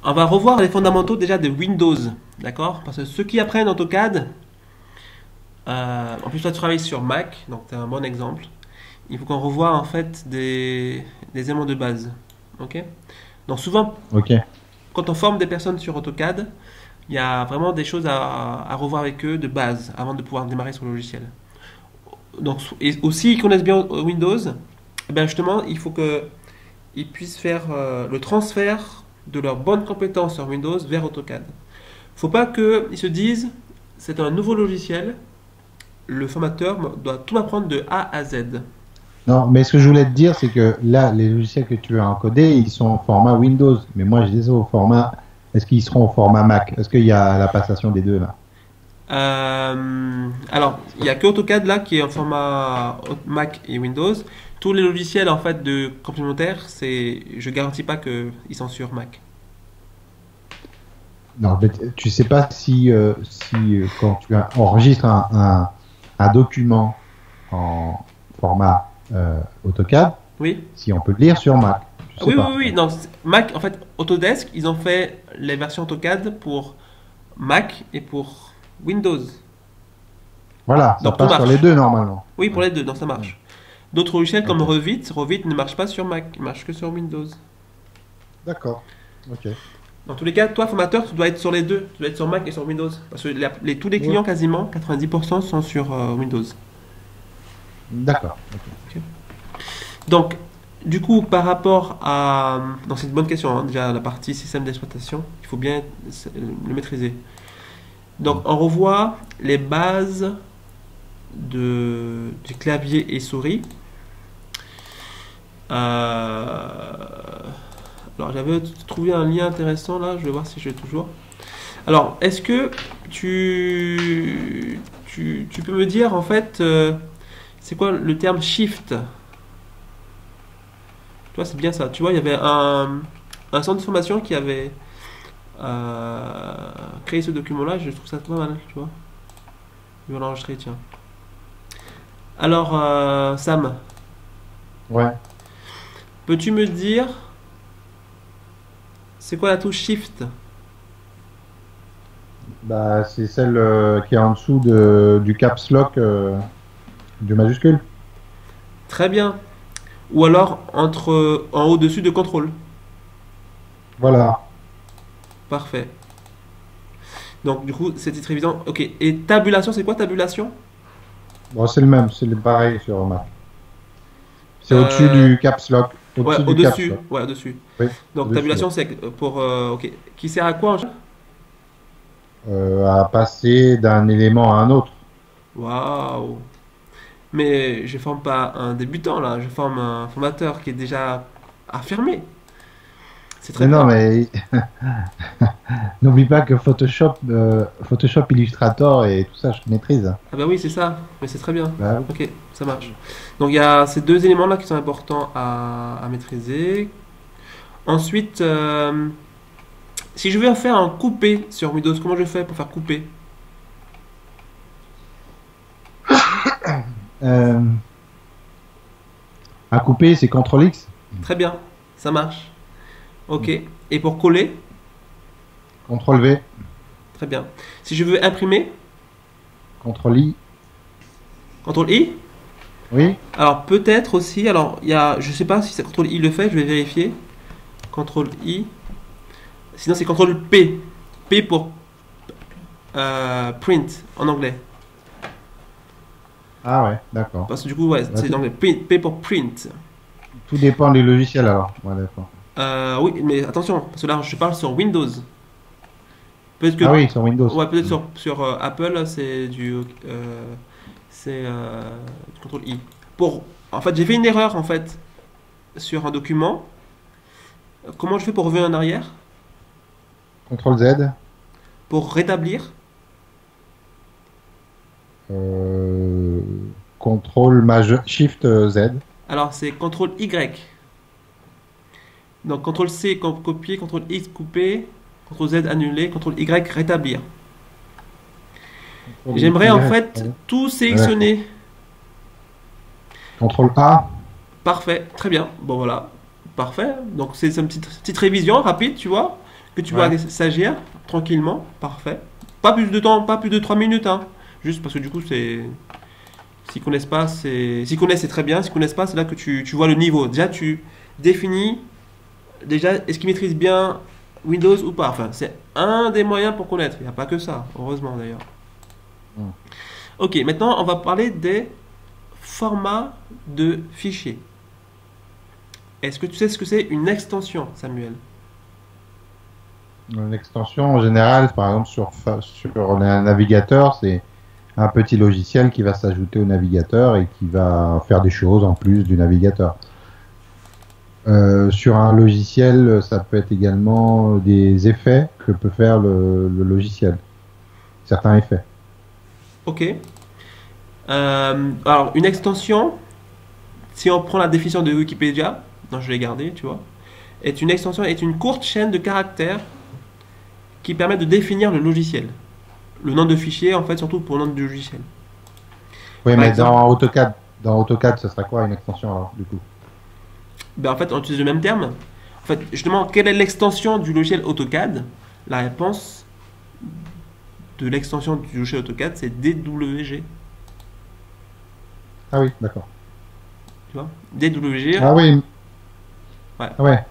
On va revoir les fondamentaux déjà de Windows, d'accord? Parce que ceux qui apprennent AutoCAD, en plus toi tu travailles sur Mac, donc c'est un bon exemple. Il faut qu'on revoie en fait des éléments de base, ok? Donc souvent, Ok. quand on forme des personnes sur AutoCAD, il y a vraiment des choses à revoir avec eux de base avant de pouvoir démarrer sur le logiciel. Donc, et aussi, ils connaissent bien Windows, eh bien justement, il faut qu'ils puissent faire le transfert de leurs bonnes compétences sur Windows vers AutoCAD. Faut pas qu'ils se disent, c'est un nouveau logiciel, le formateur doit tout apprendre de A à Z. Non, mais ce que je voulais te dire, c'est que là, les logiciels que tu veux encoder, ils sont au format Windows. Mais moi, je les ai au format. Est-ce qu'ils seront au format Mac? Est-ce qu'il y a la passation des deux là? Alors, il n'y a que AutoCAD là qui est en format Mac et Windows. Tous les logiciels en fait de complémentaires, je garantis pas qu'ils sont sur Mac. Non, mais tu sais pas si quand tu enregistres un document en format AutoCAD, Oui? si on peut le lire sur Mac. Tu sais Oui, oui, pas. oui. Non, Mac, en fait, Autodesk, ils ont fait les versions AutoCAD pour Mac et pour Windows. Voilà, ça Donc tout passe sur les marche. deux normalement. Oui, pour Ouais. les deux, donc ça Ouais. marche. D'autres logiciels comme Ok. Revit ne marche pas sur Mac, il marche que sur Windows. D'accord. Ok. Dans tous les cas, toi, formateur, tu dois être sur les deux. Tu dois être sur Mac et sur Windows. Parce que tous les Ouais. clients, quasiment, 90% sont sur Windows. D'accord. Ok. Ok. Donc, du coup, par rapport à... Donc, c'est une bonne question, hein, déjà, la partie système d'exploitation. Il faut bien le maîtriser. Donc, on revoit les bases du clavier et souris. Alors, j'avais trouvé un lien intéressant là. Je vais voir si je l'ai toujours. Alors, est-ce que tu peux me dire en fait, c'est quoi le terme shift? Tu vois, c'est bien ça. Tu vois, il y avait un centre de formation qui avait créé ce document-là. Je trouve ça pas mal, tu vois. Je vais l'enregistrer, tiens. Alors, Sam, Ouais. peux-tu me dire c'est quoi la touche shift? Bah, c'est celle qui est en dessous du caps lock du majuscule. Très bien. Ou alors en haut dessus de contrôle. Voilà. Parfait. Donc, du coup, c'est titre évident. Ok. Et tabulation, c'est quoi tabulation? Bon, c'est le même, c'est le pareil sur Mac. C'est au-dessus Euh, du caps lock. ouais, Au-dessus du caps au-dessus. lock. Ouais, au-dessus. Oui, Donc, au-dessus, ouais. tabulation, c'est pour. Ok. Qui sert à quoi en général? À passer d'un élément à un autre. Waouh! Mais je forme pas un débutant là, je forme un formateur qui est déjà affirmé. C'est très Mais non, bien. mais n'oublie pas que Photoshop Illustrator et tout ça, je maîtrise. Ah bah oui, c'est ça. Mais c'est très bien. Bah, Ok, ça marche. Donc il y a ces deux éléments là qui sont importants à maîtriser. Ensuite, si je veux faire un coupé sur Windows, comment je fais pour faire couper? euh, à couper, c'est CTRL X, Très bien, ça marche. Ok. Et pour coller? CTRL V, Très bien. Si je veux imprimer, CTRL I. CTRL I. Oui, Alors peut-être aussi, alors il y a, je sais pas si c'est CTRL I le fait, je vais vérifier. CTRL I. Sinon c'est CTRL P. P pour print en anglais. ah ouais, d'accord. Parce que du coup, ouais, Bah, c'est tout, anglais. P pour print. tout dépend des logiciels alors. Ouais, d'accord. Oui, mais attention, parce que là je parle sur Windows. Peut-être que, Ah oui, sur Windows. ouais, peut-être sur Apple c'est c'est du CTRL I. En fait, j'ai fait une erreur en fait sur un document. Comment je fais pour revenir en arrière? CTRL Z. Pour rétablir? Euh, Shift Z. Alors c'est CTRL Y. Donc CTRL C copier, CTRL X couper, CTRL Z annuler, CTRL Y rétablir. CTRL J'aimerais en Y. fait tout Ah, d'accord. sélectionner. CTRL A. Parfait, très bien. Bon voilà, parfait. Donc c'est une petite révision rapide, tu vois. que tu vois Ouais. les stagiaires, tranquillement, parfait. Pas plus de temps, pas plus de 3 minutes, hein. Juste parce que du coup, c'est. S'ils connaissent pas, c'est. S'ils connaissent, c'est très bien. S'ils connaissent pas, c'est là que tu vois le niveau. Déjà, tu définis. Déjà, est-ce qu'ils maîtrisent bien Windows ou pas? Enfin, c'est un des moyens pour connaître. Il n'y a pas que ça, heureusement d'ailleurs. Hmm. Ok, maintenant, on va parler des formats de fichiers. Est-ce que tu sais ce que c'est une extension, Samuel? Une extension, en général, par exemple, sur un navigateur, c'est un petit logiciel qui va s'ajouter au navigateur et qui va faire des choses en plus du navigateur. Sur un logiciel, ça peut être également des effets que peut faire le logiciel, certains effets. Ok. Alors, une extension, si on prend la définition de Wikipédia, dont je l'ai gardée, tu vois, une extension est une courte chaîne de caractères qui permet de définir le logiciel. Le nom de fichier, en fait, surtout pour le nom du logiciel. Oui, Par mais exemple, dans AutoCAD, ce serait quoi une extension alors, du coup? ben, en fait, on utilise le même terme. En fait, justement, quelle est l'extension du logiciel AutoCAD? La réponse de l'extension du logiciel AutoCAD, c'est DWG. Ah oui, d'accord. Tu vois? DWG, Ah oui, ouais. ah ouais,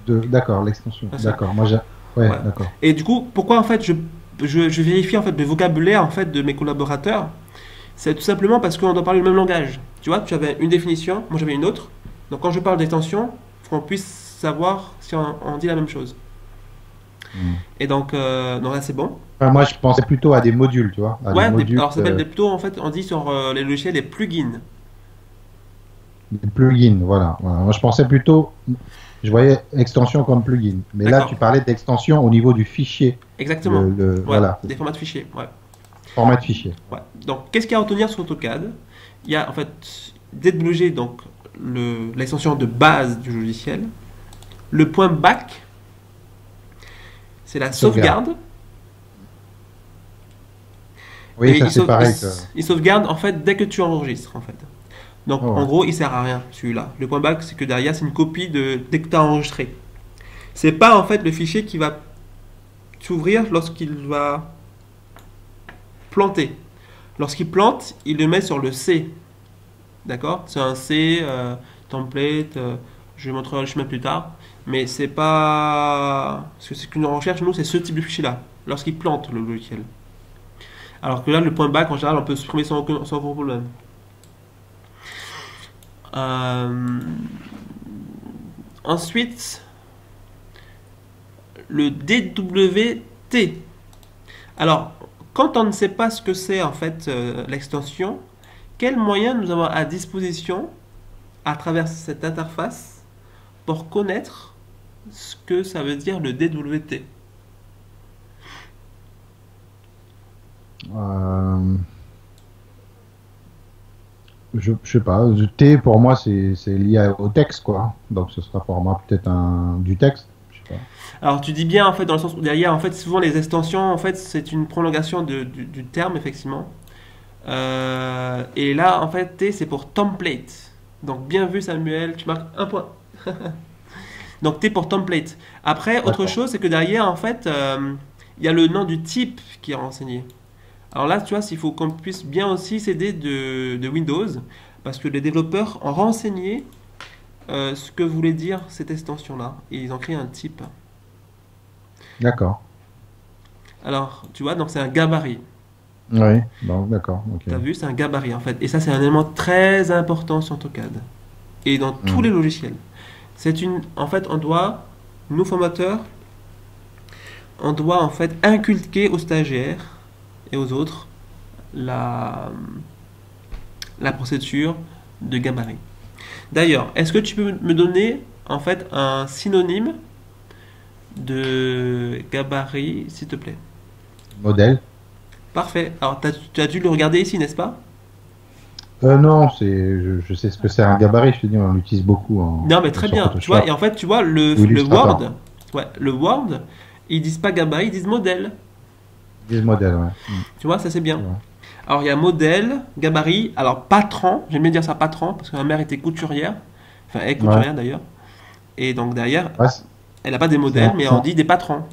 d'accord, l'extension. C'est ça. D'accord, ouais, Ouais. d'accord. Et du coup, pourquoi en fait je vérifie en fait le vocabulaire en fait de mes collaborateurs? C'est tout simplement parce qu'on doit parler le même langage. Tu vois, tu avais une définition, moi j'avais une autre. Donc quand je parle d'extension, il faut qu'on puisse savoir si on dit la même chose. Hmm. Et donc là c'est bon. Enfin, moi, je pensais plutôt à des modules, tu vois, à des Ouais, modules, alors ça s'appelle plutôt en fait, on dit sur les logiciels des plugins. des plugins, voilà, voilà. Moi, je pensais plutôt, je voyais extension comme plugin, mais là, D'accord. tu parlais d'extension au niveau du fichier, Exactement. Ouais, voilà, des formats de fichiers. Ouais. format de fichier. Ouais. Donc qu'est-ce qu'il y a à retenir sur AutoCAD? Il y a en fait DWG, donc l'extension de base du logiciel. Le point back, c'est la sauvegarde. Oui, Et ça c'est pareil. il sauvegarde en fait dès que tu enregistres en fait. Donc Oh, en ouais. gros, il sert à rien celui-là. Le point back, c'est que derrière, c'est une copie de dès que tu as enregistré. C'est pas en fait le fichier qui va s'ouvrir lorsqu'il va planter. Lorsqu'il plante, il le met sur le C. D'accord? C'est un C, template, je vais montrer le chemin plus tard. Mais c'est pas. Ce que c'est qu'une recherche, nous, c'est ce type de fichier-là. Lorsqu'il plante le logiciel. Alors que là, le point back, en général, on peut supprimer sans aucun problème. Euh, Ensuite, le DWT. Alors, quand on ne sait pas ce que c'est en fait l'extension, quels moyens nous avons à disposition à travers cette interface pour connaître ce que ça veut dire le DWT? Euh, je sais pas. Le T pour moi c'est lié au texte quoi. Donc ce sera format peut-être du texte. Je sais pas. Alors tu dis bien en fait dans le sens où derrière en fait souvent les extensions en fait c'est une prolongation du terme effectivement. Et là en fait T c'est pour template. Donc bien vu Samuel, tu marques un point. Donc T pour template. Après autre D'accord. chose c'est que derrière en fait il y a le nom du type qui est renseigné. Alors là tu vois s'il faut qu'on puisse bien aussi s'aider de Windows parce que les développeurs ont renseigné ce que voulait dire cette extension là et ils ont créé un type. D'accord. Alors, tu vois, donc c'est un gabarit. Oui. Donc d'accord. Ok. Tu as vu, c'est un gabarit en fait. Et ça, c'est un élément très important sur AutoCAD. Et dans tous les logiciels. En fait, nous formateurs, on doit en fait inculquer aux stagiaires et aux autres la procédure de gabarit. D'ailleurs, est-ce que tu peux me donner en fait un synonyme de gabarit, s'il te plaît? Modèle. Parfait. Alors, tu as dû le regarder ici, n'est-ce pas? Non, je sais ce que c'est un gabarit. Je te dis, on l'utilise beaucoup Non, mais très sur bien. Tu Photoshop vois, et en fait, tu vois, ou le Illustrator. Word, ouais, le Word, ils disent pas gabarit, ils disent modèle. Des modèles, ouais. Tu vois, ça c'est bien. Ouais. Alors, il y a modèle, gabarit, alors patron, j'aime bien dire ça patron, parce que ma mère était couturière, enfin, elle est couturière d'ailleurs. Et donc derrière, Ouais, elle n'a pas des c'est modèles, un- mais c'est on un- dit des patrons.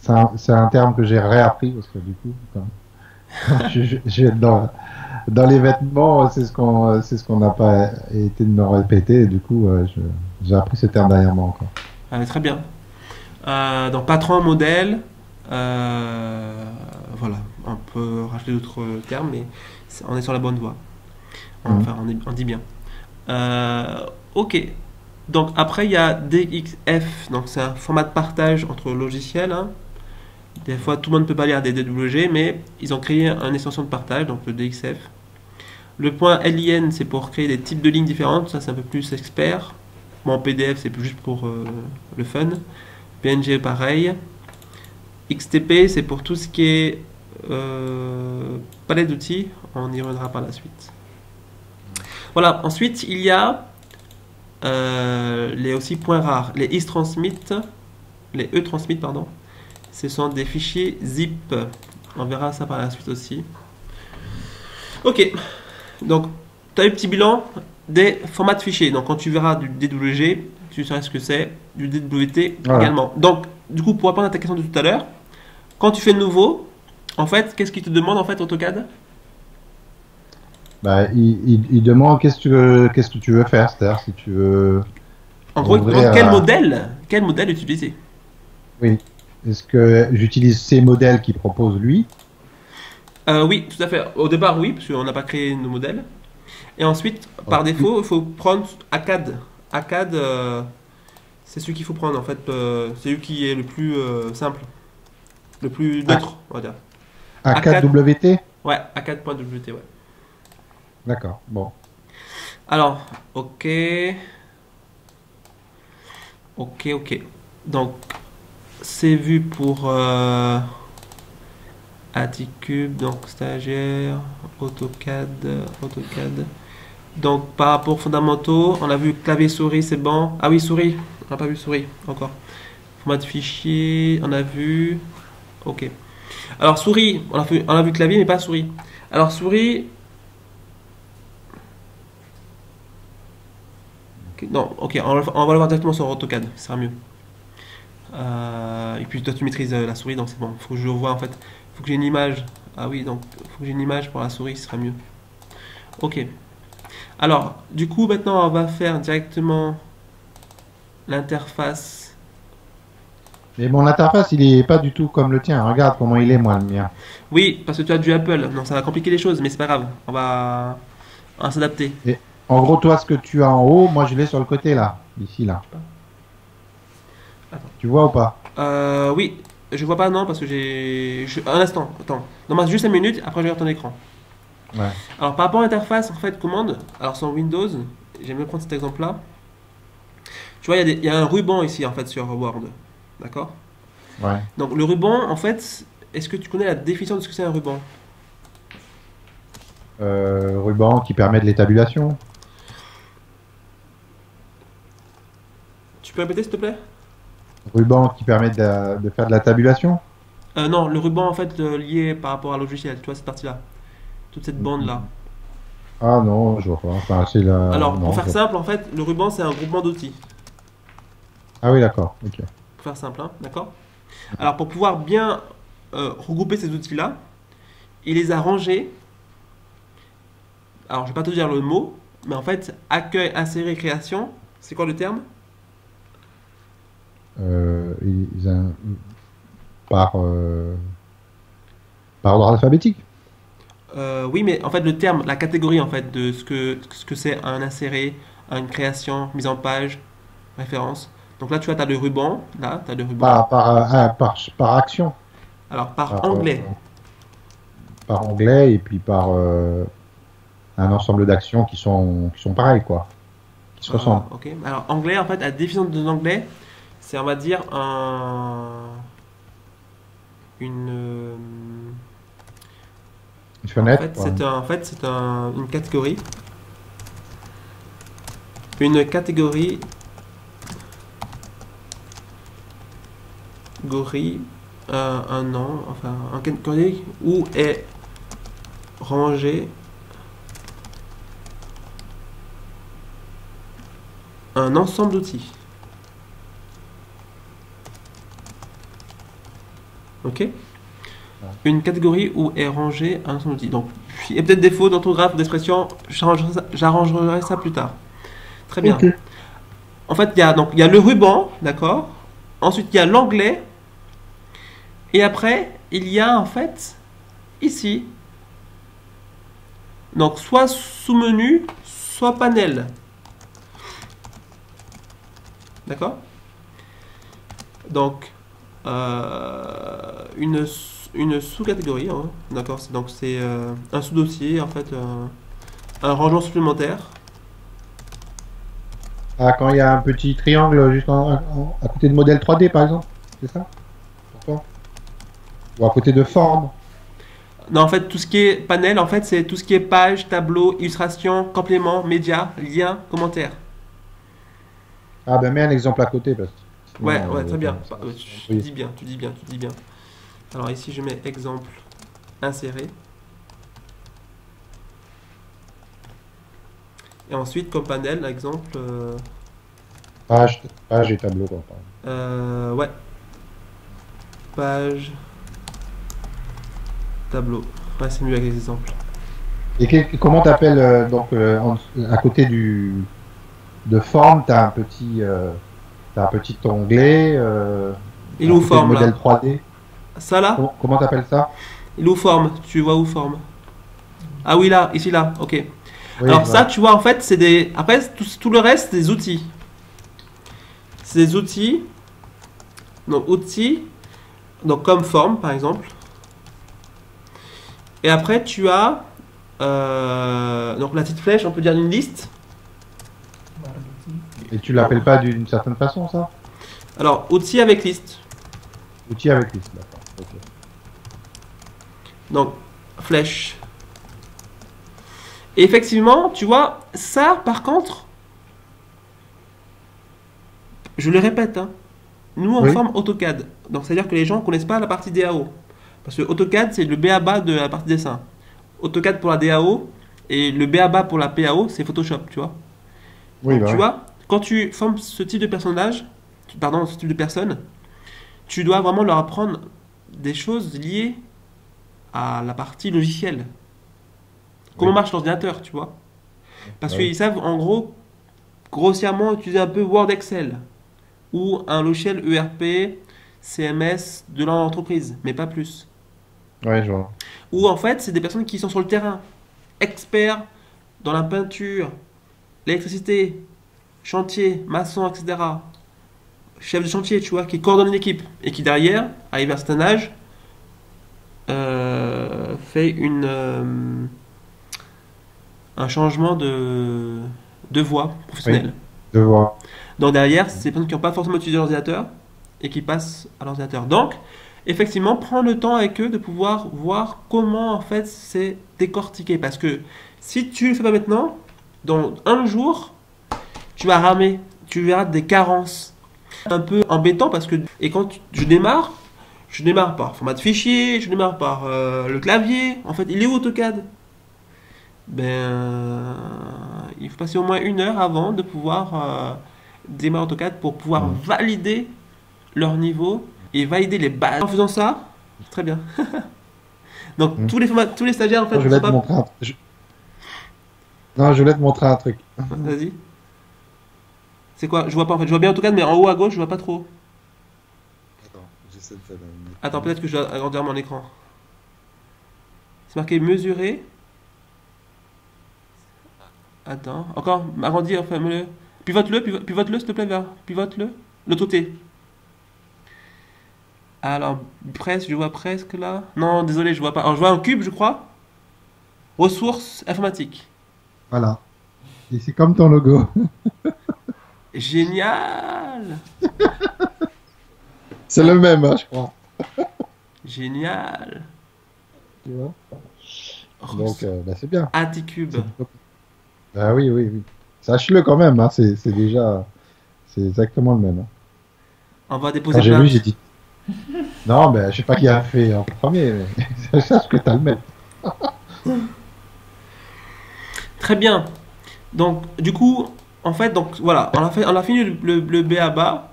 c'est un terme que j'ai réappris parce que du coup, dans les vêtements, c'est ce qu'on n'a pas été de me répéter. Et du coup, j'ai appris ce terme dernièrement encore. Très bien. Donc patron, modèle, voilà, on peut rajouter d'autres termes, mais on est sur la bonne voie. Enfin, on dit bien. Ok. Donc après, il y a DXF, donc c'est un format de partage entre logiciels. Hein. Des fois, tout le monde ne peut pas lire des DWG, mais ils ont créé une extension de partage, donc le DXF. Le point LIN, c'est pour créer des types de lignes différentes, ça c'est un peu plus expert. Bon, PDF, c'est plus juste pour le fun. PNG, pareil. XTP, c'est pour tout ce qui est palette d'outils, on y reviendra par la suite. Voilà, ensuite, il y a les aussi points rares, les isTransmit, les eTransmit, pardon. Ce sont des fichiers zip. On verra ça par la suite aussi. Ok, donc tu as le petit bilan des formats de fichiers. Donc quand tu verras du DWG, tu sauras ce que c'est, du DWT également. Donc du coup, pour répondre à ta question de tout à l'heure, quand tu fais nouveau, en fait, qu'est-ce qu'il te demande en fait AutoCAD? Bah, il demande qu'est-ce que tu veux faire, c'est-à-dire si tu veux. En gros, il te demande quel modèle utiliser. Oui. Est-ce que j'utilise ces modèles qu'il propose lui? Oui, tout à fait. Au départ, oui, parce qu'on n'a pas créé nos modèles. Et ensuite, par défaut, il faut prendre ACAD. ACAD, c'est celui qu'il faut prendre en fait. C'est lui qui est le plus simple, le plus neutre, on va dire. ACAD-WT? Ouais, ACAD.WT, ouais. D'accord, bon. Alors, ok. Donc, c'est vu pour Atticube, donc stagiaire, AutoCAD. Donc, par rapport aux fondamentaux, on a vu clavier souris, c'est bon. Ah oui, souris, on n'a pas vu souris encore. Format de fichier, on a vu. Ok. Alors, souris, on a vu clavier, mais pas souris. Alors, souris. Non, ok, on va le voir directement sur AutoCAD, ce sera mieux. Et puis toi tu maîtrises la souris, donc c'est bon. Faut que je vois en fait. Faut que j'ai une image. Ah oui, donc faut que j'ai une image pour la souris, ce sera mieux. Ok. Alors, du coup, maintenant on va faire directement l'interface. Mais mon interface, il est pas du tout comme le tien. Regarde comment il est, moi, le mien. Oui, parce que tu as du Apple, donc ça va compliquer les choses, mais c'est pas grave. On va s'adapter. Et en gros, toi, ce que tu as en haut, moi, je l'ai sur le côté, là. Ici, là. Attends. Tu vois ou pas? Oui, je vois pas, non, parce que j'ai. Un instant, attends. Non, juste 5 minutes, après je regarde ton écran. Ouais. Alors, par rapport à l'interface, en fait, commande, alors sur Windows, j'aime bien prendre cet exemple-là. Tu vois, il y a un ruban ici, en fait, sur Word. D'accord? Ouais. Donc, le ruban, en fait, est-ce que tu connais la définition de ce que c'est un ruban? Ruban qui permet de l'étabulation. Tu peux répéter, s'il te plaît? Ruban qui permet de faire de la tabulation. Non, le ruban, en fait, lié par rapport à logiciel, tu vois, cette partie-là. Toute cette bande-là. Ah non, je vois pas. Enfin, c'est la. Alors, Non, pour faire je vois simple, en fait, le ruban, c'est un groupement d'outils. pas. Ah oui, d'accord. Ok. Pour faire simple, hein, d'accord? Alors, pour pouvoir bien regrouper ces outils-là, il les a rangés. Alors, je vais pas te dire le mot, mais en fait, accueil, insérer, création, c'est quoi le terme? Ils par par ordre alphabétique. Oui, mais en fait, le terme, la catégorie, en fait, de ce que c'est un inséré, une création, mise en page, référence. Donc là, tu vois, tu as le ruban. Là, tu as le ruban. Par action. Alors, par Par, onglet. par onglet et puis par un ensemble d'actions qui sont pareilles, quoi. Qui se ressemblent. Ok. Alors, onglet, en fait, la définition de l'onglet, c'est, on va dire, une. Une fenêtre. En fait, c'est une catégorie. Une catégorie. Un nom, enfin, un catégorie où est rangé un ensemble d'outils. Ok. Une catégorie où est rangé un son outil. Donc, il y a peut-être des fautes d'orthographe, d'expression. J'arrangerai ça plus tard. Très bien. Ok. En fait, il y a le ruban, d'accord. Ensuite, il y a l'onglet. Et après, il y a en fait ici, donc soit sous-menu, soit panel. D'accord. Donc, une sous-catégorie, hein, d'accord. Donc, c'est un sous-dossier, en fait, un rangement supplémentaire. Ah, quand il y a un petit triangle juste à côté de modèle 3D, par exemple, c'est ça? Pour toi? Ou à côté de forme? Non, en fait, tout ce qui est panel, en fait, c'est tout ce qui est page, tableau, illustration, complément, média, lien, commentaire. Ah, ben mets un exemple à côté, parce que Ouais, sinon, ouais, très bien. Bah, tu oui. dis bien, tu dis bien, tu dis bien. Alors ici, je mets exemple inséré. Et ensuite, comme panel, exemple, Page et tableau, quoi. ouais, page, tableau. Ouais, c'est mieux avec les exemples. Et comment t'appelles donc à côté de forme, t'as un petit onglet Il est à où côté de forme modèle là? 3D. Ça là? Comment t'appelles ça? Il est où forme? Tu vois où forme? Ah oui, là, ici, là, ok. Oui, Alors ça, voilà. tu vois, en fait, c'est des... Après, tout le reste, c'est des outils. C'est des outils. Donc, outils. Donc, comme forme, par exemple. Et après, tu as... donc, la petite flèche, on peut dire une liste. Et tu l'appelles pas d'une certaine façon, ça? Alors, outils avec liste. Outil avec liste, d'accord. Ok. Donc, flèche. Et effectivement, tu vois, ça, par contre, je le répète, hein, nous, on Oui, forme AutoCAD. Donc, c'est-à-dire que les gens ne connaissent pas la partie DAO. Parce que AutoCAD, c'est le B.A.B.A. de la partie dessin. AutoCAD pour la DAO et le B.A.B.A. pour la PAO, c'est Photoshop, tu vois. oui, Donc, bah tu oui. vois, quand tu formes ce type de personnage, pardon, ce type de personne, tu dois vraiment leur apprendre des choses liées à la partie logicielle. Comment Oui, marche l'ordinateur, tu vois. Parce bah oui. qu'ils savent, en gros, grossièrement utiliser un peu Word Excel ou un logiciel ERP, CMS de l'entreprise, mais pas plus. Ouais, je vois. Ou en fait, c'est des personnes qui sont sur le terrain, experts dans la peinture, l'électricité, chantier, maçon, etc. Chef de chantier, tu vois, qui coordonne une équipe et qui derrière, arrivé à un certain âge, fait un changement de voie Oui, professionnelle. je vois. Donc derrière, c'est des personnes qui n'ont pas forcément utilisé l'ordinateur et qui passent à l'ordinateur. Donc, effectivement, prends le temps avec eux de pouvoir voir comment en fait c'est décortiqué. Parce que si tu ne le fais pas maintenant, dans un jour, tu vas ramer, tu verras des carences. Un peu embêtant parce que, et quand je démarre par format de fichier, je démarre par le clavier. En fait, il est où AutoCAD? Il faut passer au moins 1 heure avant de pouvoir démarrer AutoCAD pour pouvoir Mhm. valider leur niveau et valider les bases. En faisant ça, très bien. Donc Mhm. tous les stagiaires en fait Non, je ne voulais sont te pas. montrer Non, je voulais te montrer un truc. Vas-y. C'est quoi? Je vois pas en fait. Je vois bien AutoCAD, mais en haut à gauche, je vois pas trop. Attends, j'essaie de faire un Attends, écran. peut-être que je dois agrandir mon écran. C'est marqué mesurer. Attends, encore agrandir, enfin, le. Pivote-le, pivote-le, s'il te plaît, vers. Pivote-le. L'autre côté. Alors, presque, je vois presque là. Non, désolé, je vois pas. Alors, je vois un cube, je crois. Ressources informatiques. Voilà. Et c'est comme ton logo. Génial! C'est le même, hein, je crois. Génial! Tu vois? Donc, Res- bah, c'est bien. Anticube. C'est du copie. Ah oui, oui, oui. Sache-le quand même, hein, c'est déjà, c'est exactement le même, hein. On va Quand déposer j'ai lu, j'ai plainte. dit, non, ben, je sais pas qui a fait en premier, mais sache que t'as le même. Très bien. Donc, du coup, en fait, donc voilà, on a fini le B.A.B.A.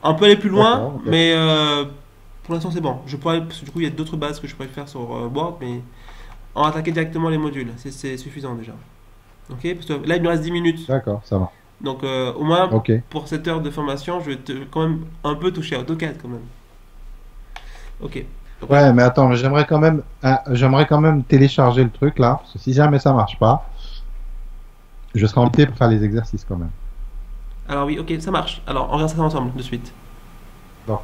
On peut aller plus loin, D'accord, ok. mais Pour l'instant, c'est bon. Je pourrais, parce que du coup, il y a d'autres bases que je pourrais faire sur Word, mais en attaquer directement les modules, c'est suffisant déjà. Ok? Parce que là, il nous reste 10 minutes. D'accord, ça va. Donc, au moins, Ok. pour cette heure de formation, je vais quand même un peu toucher à AutoCAD quand même. Ok. Donc là, Ouais, mais attends, mais j'aimerais quand même télécharger le truc là, parce que si jamais ça marche pas, je serai embêté pour faire les exercices quand même. alors oui, ok, ça marche. Alors, on regarde ça ensemble de suite. Donc,